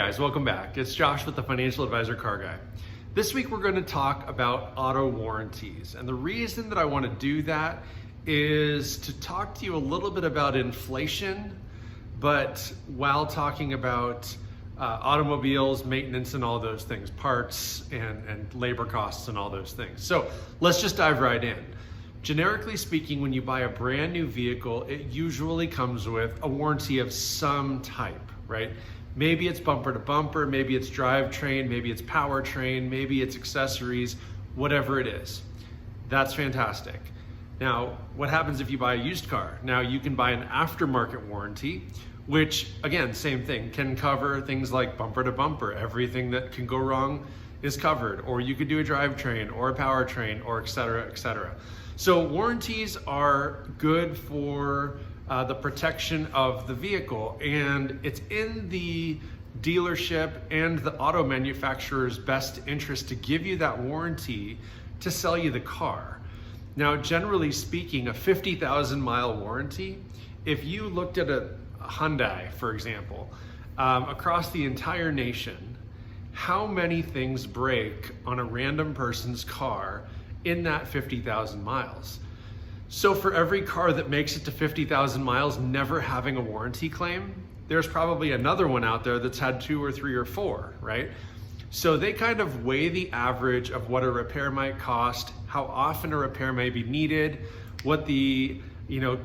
guys, welcome back. It's Josh with the Financial Advisor Car Guy. This week we're going to talk about auto warranties. And the reason that I want to do that is to talk to you a little bit about inflation, but while talking about automobiles, maintenance and all those things, parts and labor costs and all those things. So let's just dive right in. Generically speaking, when you buy a brand new vehicle, it usually comes with a warranty of some type, right? Maybe it's bumper to bumper, maybe it's drivetrain, maybe it's powertrain, maybe it's accessories, whatever it is. That's fantastic. Now, what happens if you buy a used car? Now, you can buy an aftermarket warranty, which, again, same thing, can cover things like bumper to bumper. Everything that can go wrong is covered. Or you could do a drivetrain or a powertrain or et cetera, et cetera. So warranties are good for the protection of the vehicle, and it's in the dealership and the auto manufacturer's best interest to give you that warranty to sell you the car. Now, generally speaking, a 50,000 mile warranty, if you looked at a Hyundai, for example, across the entire nation, how many things break on a random person's car in that 50,000 miles? So for every car that makes it to 50,000 miles never having a warranty claim, there's probably another one out there that's had 2 or 3 or 4, right? So they kind of weigh the average of what a repair might cost, how often a repair may be needed, what the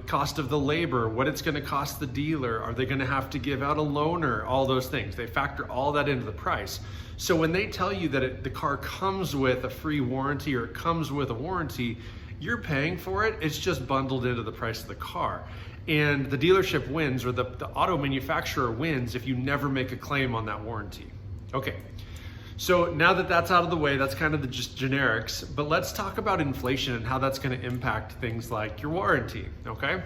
cost of the labor, what it's going to cost the dealer, are they going to have to give out a loaner, all those things. They factor all that into the price. So when they tell you that the car comes with a free warranty or it comes with a warranty, you're paying for it. It's just bundled into the price of the car. And the dealership wins, or the auto manufacturer wins, if you never make a claim on that warranty. Okay, so now that that's out of the way, that's kind of the just generics, but let's talk about inflation and how that's going to impact things like your warranty, okay?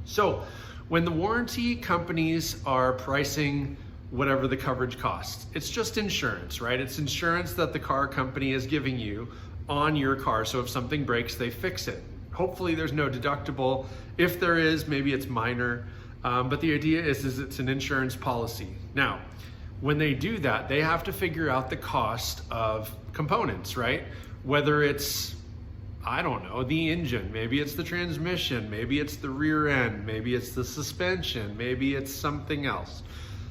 So when the warranty companies are pricing whatever the coverage costs, it's just insurance, right? It's insurance that the car company is giving you on your car. So if something breaks, they fix it. Hopefully there's no deductible. If there is, maybe it's minor, but the idea is it's an insurance policy. Now, when they do that, they have to figure out the cost of components, right? Whether it's, I don't know, the engine, maybe it's the transmission, maybe it's the rear end, maybe it's the suspension, maybe it's something else,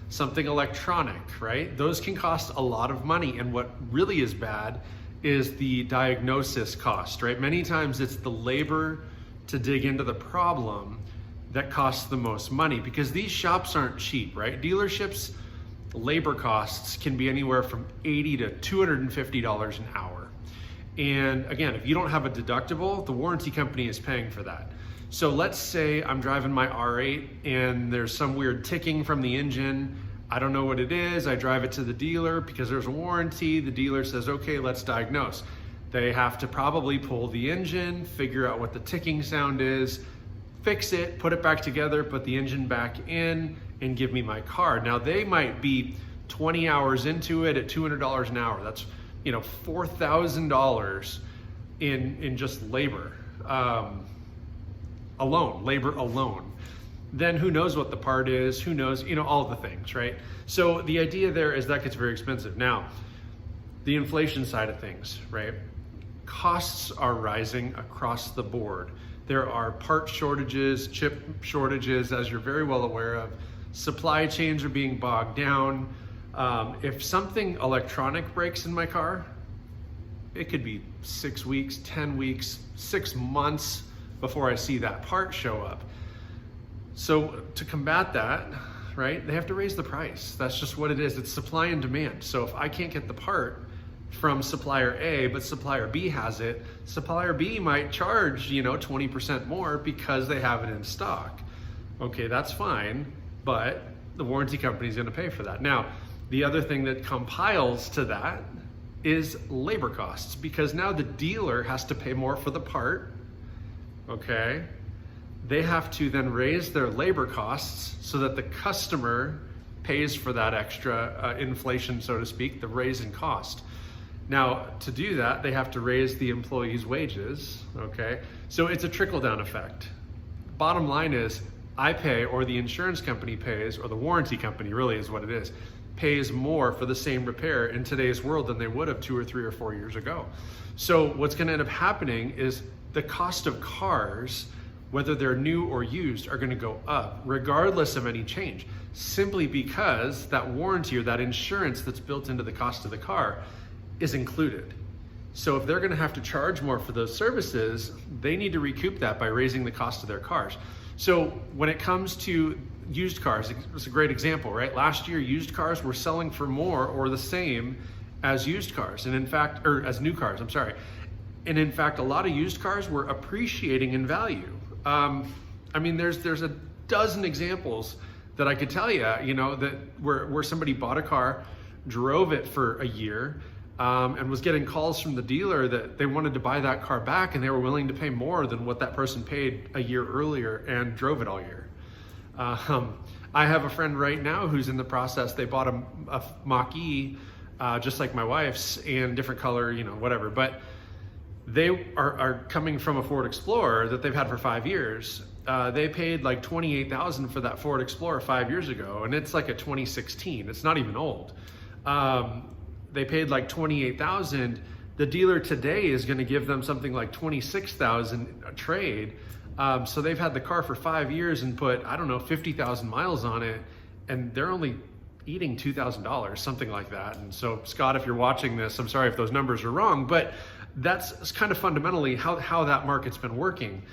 something electronic, right? Those can cost a lot of money. And what really is bad is the diagnosis cost, right? Many times it's the labor to dig into the problem that costs the most money, because these shops aren't cheap, right? Dealerships, labor costs can be anywhere from $80 to $250 an hour. And again, if you don't have a deductible, the warranty company is paying for that. So let's say I'm driving my R8 and there's some weird ticking from the engine. I don't know what it is. I drive it to the dealer because there's a warranty. The dealer says, okay, let's diagnose. They have to probably pull the engine, figure out what the ticking sound is, fix it, put it back together, put the engine back in, and give me my car. Now they might be 20 hours into it at $200 an hour. That's $4,000 in just labor alone, labor alone. Then who knows what the part is, who knows, all the things, right? So the idea there is that gets very expensive. Now, the inflation side of things, right? Costs are rising across the board. There are part shortages, chip shortages, as you're very well aware of. Supply chains are being bogged down. If something electronic breaks in my car, it could be 6 weeks, 10 weeks, 6 months before I see that part show up. So to combat that, right, they have to raise the price. That's just what it is. It's supply and demand. So if I can't get the part from supplier A, but supplier B has it, supplier B might charge, 20% more because they have it in stock. Okay, that's fine, but the warranty company is going to pay for that. Now, the other thing that compiles to that is labor costs, because now the dealer has to pay more for the part, okay? They have to then raise their labor costs so that the customer pays for that extra inflation, so to speak, the raise in cost. Now, to do that, they have to raise the employees' wages, okay? So it's a trickle-down effect. Bottom line is, I pay, or the insurance company pays, or the warranty company really is what it is, pays more for the same repair in today's world than they would have 2 or 3 or 4 years ago. So what's going to end up happening is the cost of cars, whether they're new or used, are going to go up regardless of any change, simply because that warranty or that insurance that's built into the cost of the car is included. So if they're going to have to charge more for those services, they need to recoup that by raising the cost of their cars. So when it comes to used cars, it's a great example, right? Last year, used cars were selling for more or the same as used cars, and in fact, or as new cars, I'm sorry. And in fact, a lot of used cars were appreciating in value. I mean, there's a dozen examples that I could tell you, that where somebody bought a car, drove it for a year, and was getting calls from the dealer that they wanted to buy that car back, and they were willing to pay more than what that person paid a year earlier and drove it all year. I have a friend right now who's in the process. They bought a Mach-E, just like my wife's, and different color, whatever. But they are coming from a Ford Explorer that they've had for 5 years. They paid like $28,000 for that Ford Explorer 5 years ago, and it's like a 2016. It's not even old. They paid like $28,000. The dealer today is going to give them something like $26,000 a trade. So they've had the car for 5 years and put, 50,000 miles on it, and they're only eating $2,000, something like that. And so, Scott, if you're watching this, I'm sorry if those numbers are wrong, but that's kind of fundamentally how that market's been working.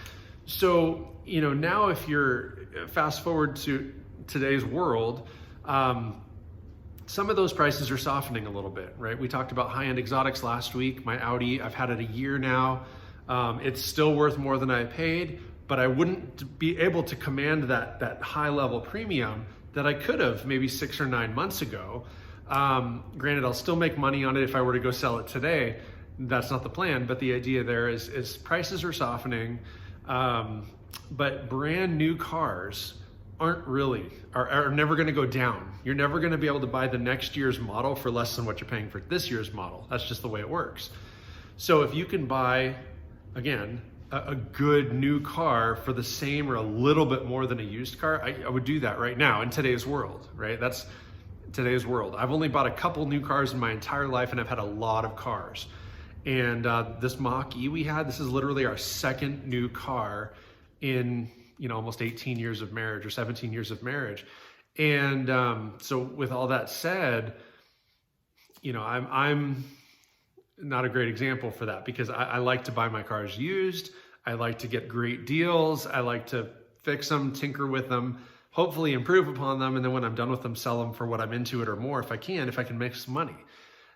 So, now if you're fast forward to today's world, some of those prices are softening a little bit, right? We talked about high-end exotics last week. My Audi, I've had it a year now. It's still worth more than I paid, but I wouldn't be able to command that high level premium that I could have maybe 6 or 9 months ago. Granted, I'll still make money on it if I were to go sell it today. That's not the plan, but the idea there is prices are softening, but brand new cars are never gonna go down. You're never gonna be able to buy the next year's model for less than what you're paying for this year's model. That's just the way it works. So if you can buy, again, a good new car for the same or a little bit more than a used car, I would do that right now in today's world, right? That's today's world. I've only bought a couple new cars in my entire life, and I've had a lot of cars. And this Mach-E we had, this is literally our second new car in almost 18 years of marriage or 17 years of marriage. And so with all that said, I'm not a great example for that, because I like to buy my cars used. I like to get great deals. I like to fix them, tinker with them, hopefully improve upon them. And then when I'm done with them, sell them for what I'm into it or more if I can make some money.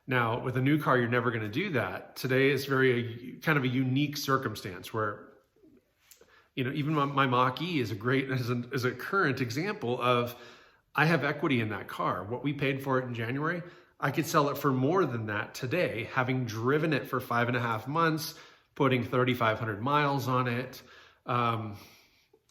Now, with a new car, you're never going to do that. Today is kind of a unique circumstance where, even my Mach-E is a current example of, I have equity in that car. What we paid for it in January, I could sell it for more than that today, having driven it for 5.5 months, putting 3,500 miles on it.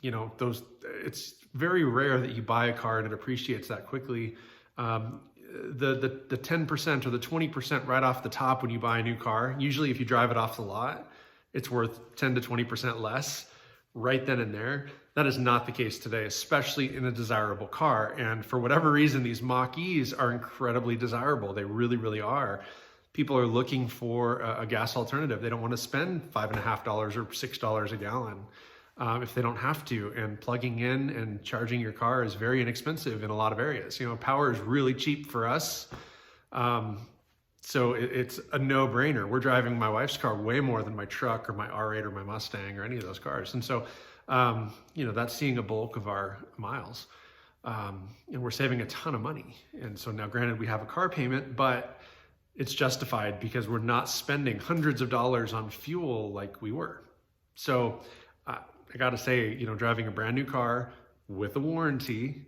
It's very rare that you buy a car and it appreciates that quickly. The 10% or the 20% right off the top when you buy a new car, usually if you drive it off the lot, it's worth 10 to 20% less right then and there. That is not the case today, especially in a desirable car. And for whatever reason, these Mach-E's are incredibly desirable. They really, really are. People are looking for a gas alternative. They don't want to spend $5.50 or $6 a gallon if they don't have to. And plugging in and charging your car is very inexpensive in a lot of areas. Power is really cheap for us. So it's a no-brainer. We're driving my wife's car way more than my truck or my R8 or my Mustang or any of those cars. And so, that's seeing a bulk of our miles. And we're saving a ton of money. And so now, granted, we have a car payment, but it's justified because we're not spending hundreds of dollars on fuel like we were. So I got to say, driving a brand new car with a warranty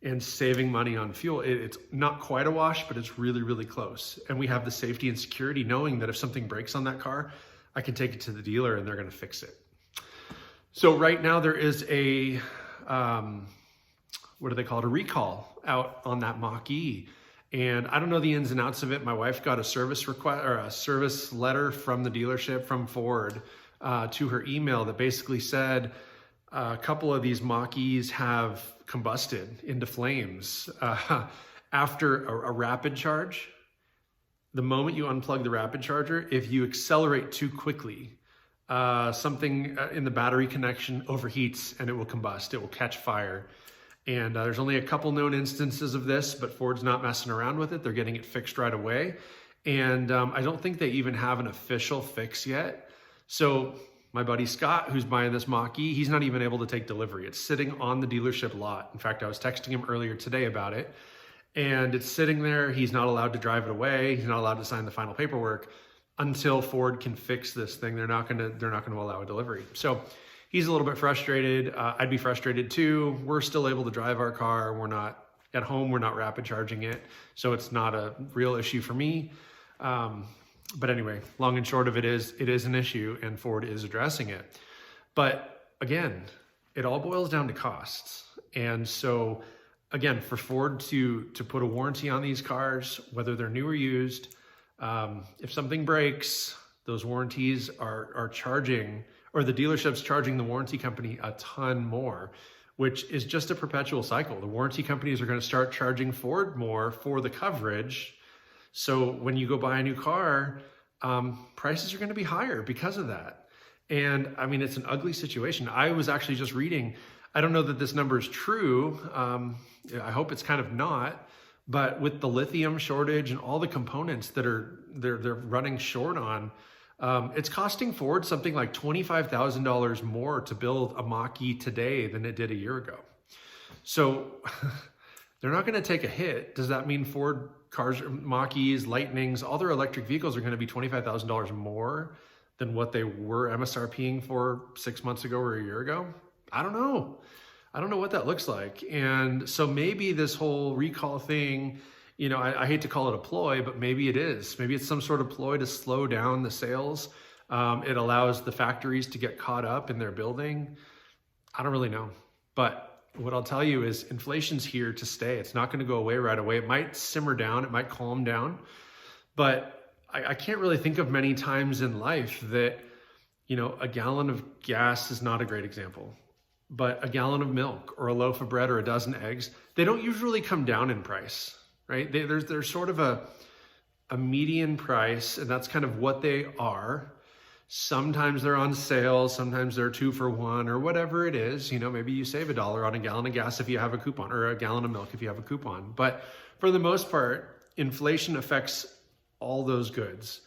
and saving money on fuel, it's not quite a wash, but it's really, really close. And we have the safety and security knowing that if something breaks on that car, I can take it to the dealer and they're going to fix it. So right now there is a, what do they call it? A recall out on that Mach-E. And I don't know the ins and outs of it. My wife got a service request or a service letter from the dealership from Ford to her email that basically said a couple of these Mach-E's have combusted into flames. After a rapid charge, the moment you unplug the rapid charger, if you accelerate too quickly, something in the battery connection overheats and it will combust, it will catch fire. And there's only a couple known instances of this, but Ford's not messing around with it. They're getting it fixed right away. And I don't think they even have an official fix yet. So my buddy Scott, who's buying this Mach-E, he's not even able to take delivery. It's sitting on the dealership lot. In fact, I was texting him earlier today about it. And it's sitting there. He's not allowed to drive it away. He's not allowed to sign the final paperwork until Ford can fix this thing. They're not going to allow a delivery. So he's a little bit frustrated. I'd be frustrated too. We're still able to drive our car. We're not at home. We're not rapid charging it. So it's not a real issue for me. But anyway, long and short of it is an issue and Ford is addressing it. But again, it all boils down to costs. And so again, for Ford to put a warranty on these cars, whether they're new or used, if something breaks, those warranties are charging, or the dealership's charging the warranty company a ton more, which is just a perpetual cycle. The warranty companies are going to start charging Ford more for the coverage. So when you go buy a new car, prices are going to be higher because of that. And I mean, it's an ugly situation. I was actually just reading, I don't know that this number is true. I hope it's kind of not, but with the lithium shortage and all the components that they're running short on, it's costing Ford something like $25,000 more to build a Mach-E today than it did a year ago. So they're not going to take a hit. Does that mean Ford cars, Mach-E's, Lightnings, all their electric vehicles are going to be $25,000 more than what they were MSRPing for 6 months ago or a year ago? I don't know. I don't know what that looks like. And so maybe this whole recall thing, you know, I hate to call it a ploy, but maybe it is. Maybe it's some sort of ploy to slow down the sales. It allows the factories to get caught up in their building. I don't really know. But what I'll tell you is inflation's here to stay. It's not going to go away right away. It might simmer down. It might calm down. But I can't really think of many times in life that, you know, a gallon of gas is not a great example. But a gallon of milk or a loaf of bread or a dozen eggs, they don't usually come down in price, right? There's sort of a median price, and that's kind of what they are. Sometimes they're on sale, sometimes they're 2 for 1 or whatever it is. You know, maybe you save $1 on a gallon of gas if you have a coupon, or a gallon of milk if you have a coupon. But for the most part, inflation affects all those goods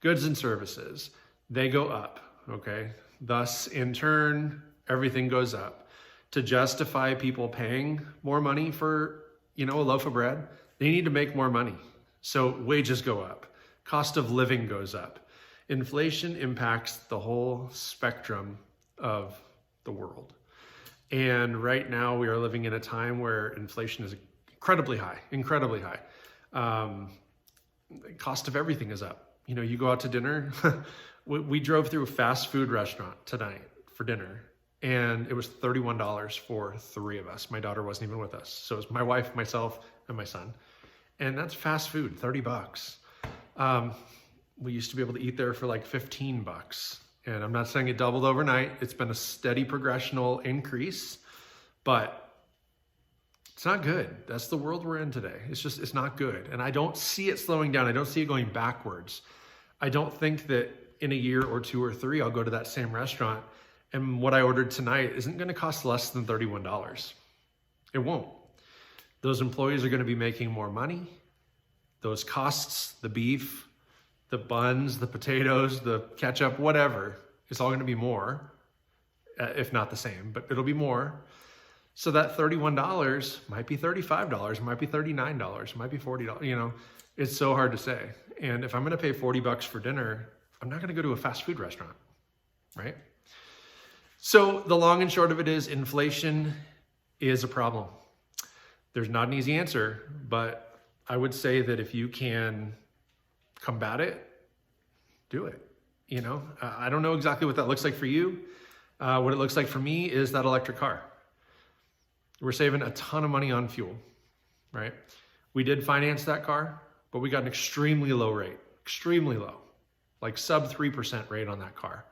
and services. They go up, okay? Thus, in turn, everything goes up. To justify people paying more money for, you know, a loaf of bread, they need to make more money. So wages go up. Cost of living goes up. Inflation impacts the whole spectrum of the world. And right now we are living in a time where inflation is incredibly high. Cost of everything is up. You know, you go out to dinner. We drove through a fast food restaurant tonight for dinner, and it was $31 for 3 of us. My daughter wasn't even with us. So it was my wife, myself, and my son. And that's fast food, $30. We used to be able to eat there for like $15. And I'm not saying it doubled overnight. It's been a steady progressional increase, but it's not good. That's the world we're in today. It's not good. And I don't see it slowing down. I don't see it going backwards. I don't think that in a year or 2 or 3, I'll go to that same restaurant and what I ordered tonight isn't going to cost less than $31. It won't. Those employees are going to be making more money. Those costs, the beef, the buns, the potatoes, the ketchup, whatever, it's all going to be more, if not the same, but it'll be more. So that $31 might be $35, it might be $39, it might be $40. You know, it's so hard to say. And if I'm going to pay $40 for dinner, I'm not going to go to a fast food restaurant, right? So the long and short of it is inflation is a problem. There's not an easy answer, but I would say that if you can combat it, do it. You know, I don't know exactly what that looks like for you. What it looks like for me is that electric car. We're saving a ton of money on fuel, right? We did finance that car, but we got an extremely low rate, extremely low, like sub 3% rate on that car.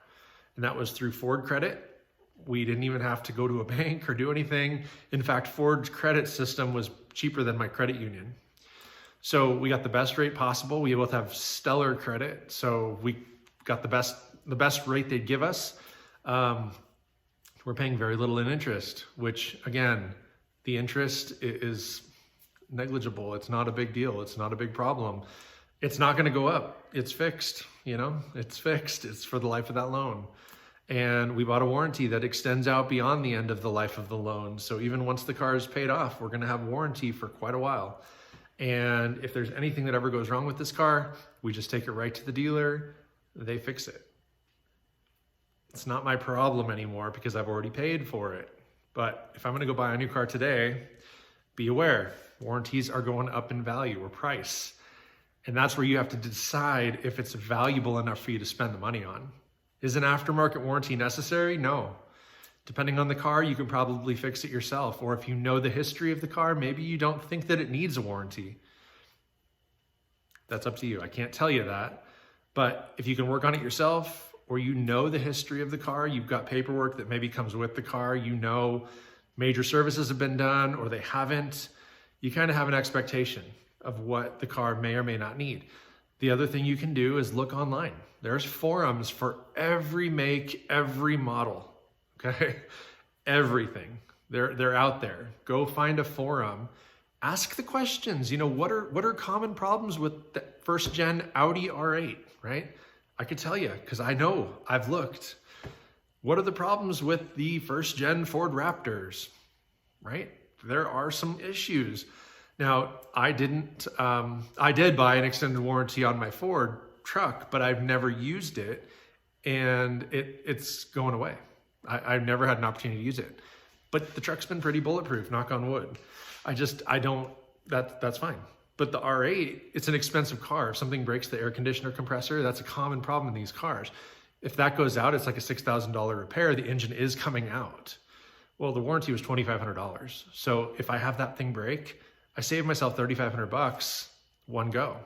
And that was through Ford Credit. We didn't even have to go to a bank or do anything. In fact, Ford's credit system was cheaper than my credit union. So we got the best rate possible. We both have stellar credit. So we got the best rate they'd give us. We're paying very little in interest, which again, the interest is negligible. It's not a big deal. It's not a big problem. It's not going to go up. It's fixed, it's fixed. It's for the life of that loan. And we bought a warranty that extends out beyond the end of the life of the loan. So even once the car is paid off, we're going to have warranty for quite a while. And if there's anything that ever goes wrong with this car, we just take it right to the dealer. They fix it. It's not my problem anymore because I've already paid for it. But if I'm going to go buy a new car today, be aware, warranties are going up in value or price. And that's where you have to decide if it's valuable enough for you to spend the money on. Is an aftermarket warranty necessary? No. Depending on the car, you can probably fix it yourself. Or if you know the history of the car, maybe you don't think that it needs a warranty. That's up to you. I can't tell you that. But if you can work on it yourself, or you know the history of the car, you've got paperwork that maybe comes with the car, major services have been done or they haven't, you kind of have an expectation of what the car may or may not need. The other thing you can do is look online. There's forums for every make, every model, okay? Everything. They're out there. Go find a forum. Ask the questions. What are common problems with the first gen Audi R8, right? I could tell you, because I know, I've looked. What are the problems with the first gen Ford Raptors, right? There are some issues. Now, I did buy an extended warranty on my Ford truck, but I've never used it, and it's going away. I've never had an opportunity to use it. But the truck's been pretty bulletproof, knock on wood. That's fine. But the R8, it's an expensive car. If something breaks the air conditioner compressor, that's a common problem in these cars. If that goes out, it's like a $6,000 repair. The engine is coming out. Well, the warranty was $2,500. So if I have that thing break, I save myself $3,500 one go.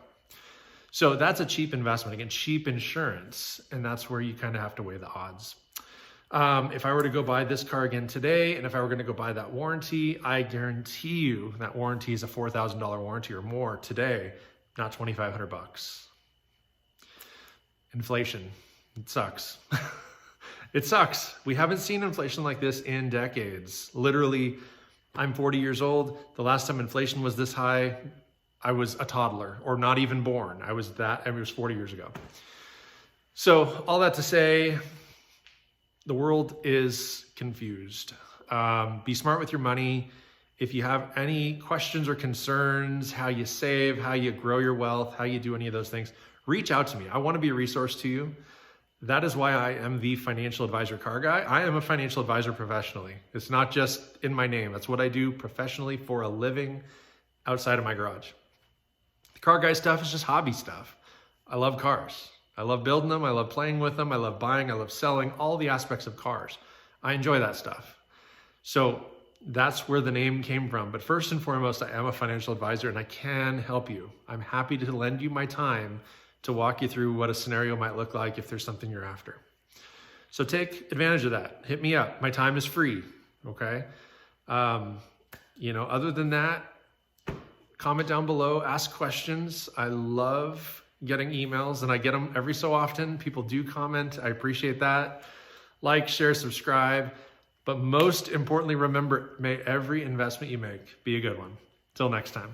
So that's a cheap investment. Again, cheap insurance. And that's where you kind of have to weigh the odds. If I were to go buy this car again today, and if I were going to go buy that warranty, I guarantee you that warranty is a $4,000 warranty or more today, not $2,500. Inflation, it sucks. It sucks. We haven't seen inflation like this in decades. Literally, I'm 40 years old. The last time inflation was this high, I was a toddler or not even born. It was 40 years ago. So all that to say, the world is confused. Be smart with your money. If you have any questions or concerns, how you save, how you grow your wealth, how you do any of those things, reach out to me. I want to be a resource to you. That is why I am the financial advisor car guy. I am a financial advisor professionally. It's not just in my name. That's what I do professionally for a living outside of my garage. The car guy stuff is just hobby stuff. I love cars. I love building them. I love playing with them. I love buying. I love selling, all the aspects of cars. I enjoy that stuff. So that's where the name came from. But first and foremost, I am a financial advisor and I can help you. I'm happy to lend you my time to walk you through what a scenario might look like if there's something you're after. So take advantage of that. Hit me up. My time is free, okay? Other than that, comment down below, ask questions. I love getting emails and I get them every so often. People do comment. I appreciate that. Like, share, subscribe. But most importantly, remember, may every investment you make be a good one. Till next time.